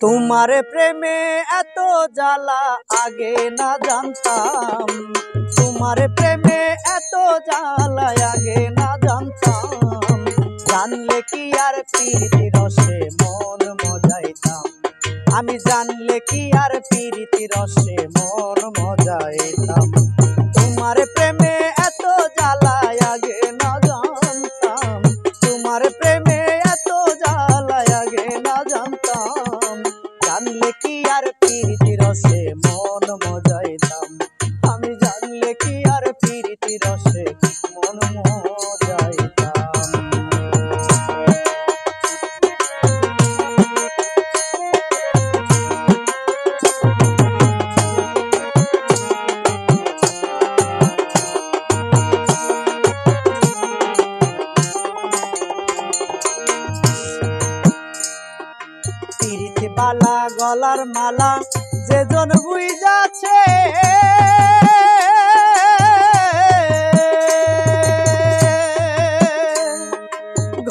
তোমার প্রেমে এত জ্বালা আগে না জানতাম, তোমার প্রেমে এত জ্বালা আগে না জানতাম। জানলে কি আর প্রীতি রসে মন মজাইতাম, আমি জানলে কি আর প্রীতি রসে মন মজাইতাম। তোমার প্রেমে এত জ্বালা আগে না জানতাম, তোমার প্রেমে এত জ্বালা আগে না জানতাম। জানলে কি আর প্রীতি রসে মন মজাইতাম, আমি জানলে কি আর প্রীতি রসে মন মজাইতাম। পিরিতি বালা গলার মালা যেজন বুইজাছে,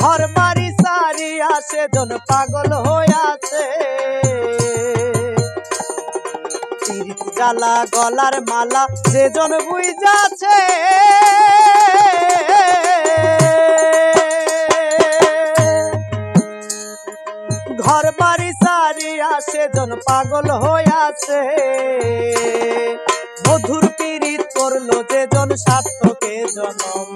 ঘর বাড়ি সারিয়া সেজন পাগল হইয়াছে। পিরিতি জ্বালা গলার মালা যেজন বুইজাছে, ঘর বাড়ি সারিয়া সেজন পাগল হইয়াছে। মধুর পীড়িত করলো যেজন সার্থকে জনম,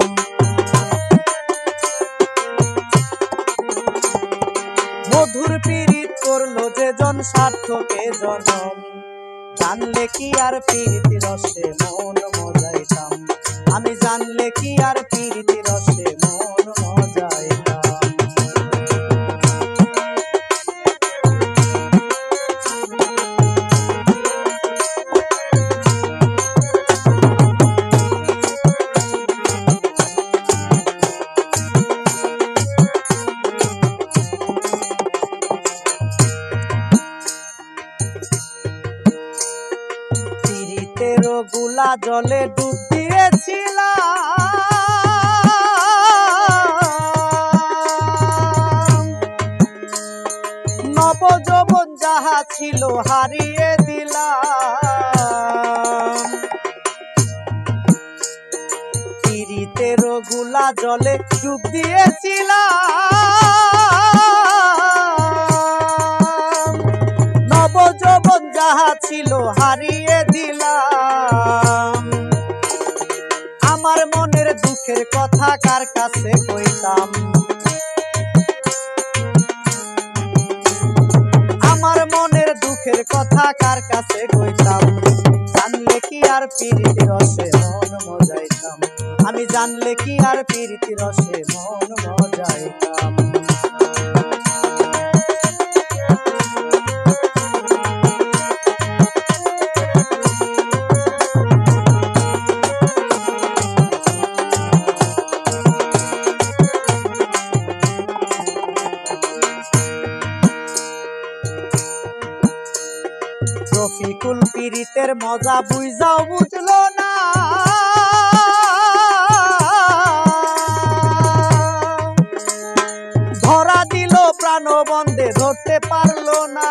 মধুর পীড়িত করলো যেজন সার্থকে জনম। জানলে কি আর প্রীতি রসে মন মজাইতাম, আমি জানলে কি আর প্রীতি রসে মন মজাইতাম। পিরিতেরও গুলা জলে ডুব দিয়েছিলাম, নবযৌবন যাহা ছিল হারিয়ে দিলাম। পিরিতেরও গুলা জলে ডুব দিয়েছিলাম, নবযৌবন যাহা ছিল হারিয়ে দিলাম। আমার মনের দুঃখের কথা কার কাছে কইতাম, আমার মনের দুঃখের কথা কার কাছে কইতাম। জানলে কি আর প্রীতি রসে মন মজাইতাম, আমি জানলে কি আর প্রীতি রসে মন মজাইতাম। রফিকুল পীরিতের মজা বুঝাও বুঝলো না, ধরা দিল প্রাণবন্ধে ধরতে পারলো না।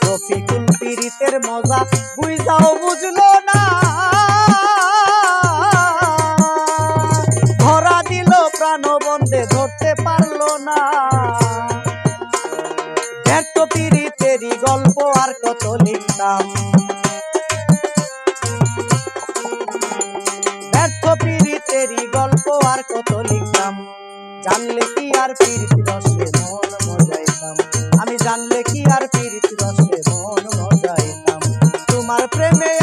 রফিকুল পীরিতের মজা বুঝাও বুঝলো না, ধরা দিল প্রাণবন্ধে ধরতে পারলো না। ব্যর্থ পীরিতেরই গল্প আর কত লিখতাম, ব্যর্থ পীরিতেরই গল্প আর কত লিখতাম। জানলে কি আর প্রীতি রসে মন মজাইতাম, আমি জানলে কি আর প্রীতি রসে মন মজাইতাম। তোমার প্রেমে